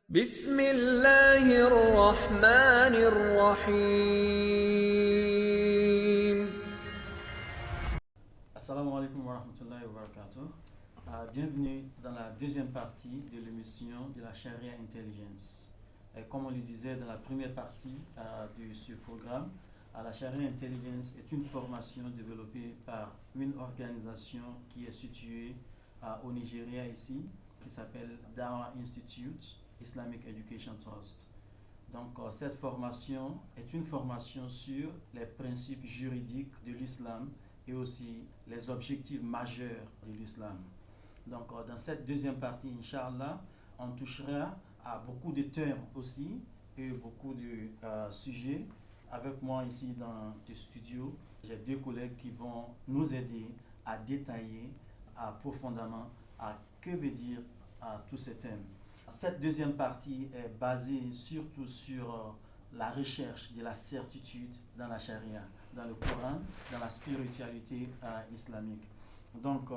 بسم الله الرحمن الرحيم. Assalamu alaikum wa rahmatullahi wa barakatuh. Bienvenue dans la deuxième partie de l'émission de la Sharia Intelligence. Comme on le disait dans la première partie de ce programme, la Sharia Intelligence est une formation développée par une organisation qui est située au Nigeria ici, qui s'appelle Dawa Institute Islamic Education Trust. Donc cette formation est une formation sur les principes juridiques de l'islam et aussi les objectifs majeurs de l'islam. Donc dans cette deuxième partie, Inch'Allah, on touchera à beaucoup de termes aussi et beaucoup de sujets. Avec moi ici dans ce studio, j'ai deux collègues qui vont nous aider à détailler profondément que veut dire tous ces thèmes. Cette deuxième partie est basée surtout sur la recherche de la certitude dans la charia, dans le Coran, dans la spiritualité islamique. Donc,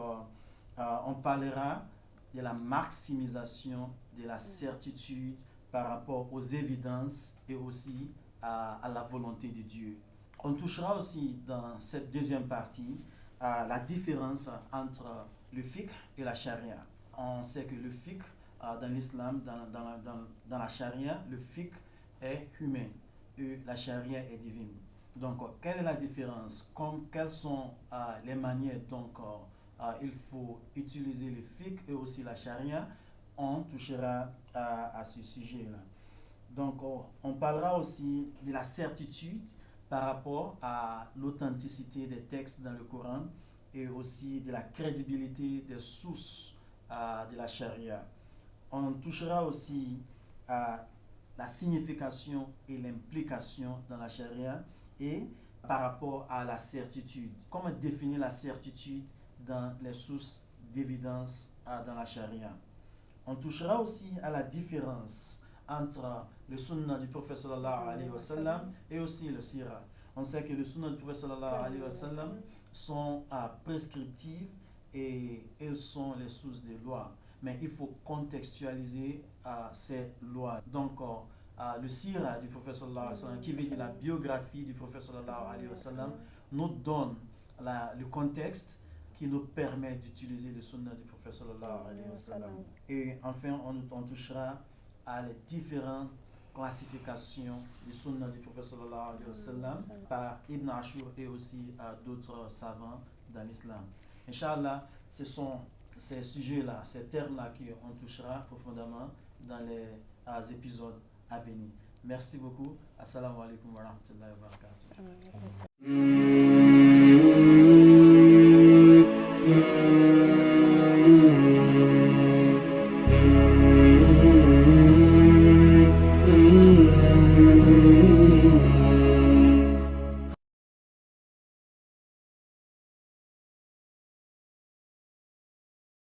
on parlera de la maximisation de la certitude par rapport aux évidences et aussi à la volonté de Dieu. On touchera aussi dans cette deuxième partie la différence entre le fiqh et la charia. On sait que le fiqh dans l'islam, dans la charia, le fiqh est humain et la charia est divine. Donc, quelle est la différence? Quelles sont les manières dont il faut utiliser le fiqh et aussi la charia? On touchera à ce sujet-là. Donc, on parlera aussi de la certitude par rapport à l'authenticité des textes dans le Coran et aussi de la crédibilité des sources de la charia. On touchera aussi à la signification et l'implication dans la charia et par rapport à la certitude. Comment définir la certitude dans les sources d'évidence dans la charia. On touchera aussi à la différence entre le sunnah du prophète sallallahu alayhi wa sallam et aussi le sira. On sait que le sunnah du prophète sallallahu alayhi wa sallam sont prescriptives et elles sont les sources des lois. Mais il faut contextualiser ces lois. Donc, le sira du prophète sallallahu alayhi wa sallam, qui veut dire la biographie du prophète sallallahu alayhi wa sallam, nous donne le contexte qui nous permet d'utiliser le sunnah du prophète sallallahu alayhi wa sallam. Et enfin, on touchera à les différentes classifications du sunnah du prophète sallallahu alayhi wa sallam par Ibn Ashur et aussi d'autres savants dans l'islam. Inch'Allah, ce sont ces sujets-là, ces termes-là qu'on touchera profondément dans les épisodes à venir. Merci beaucoup. Assalamu alaikum wa rahmatullahi wa barakatuh.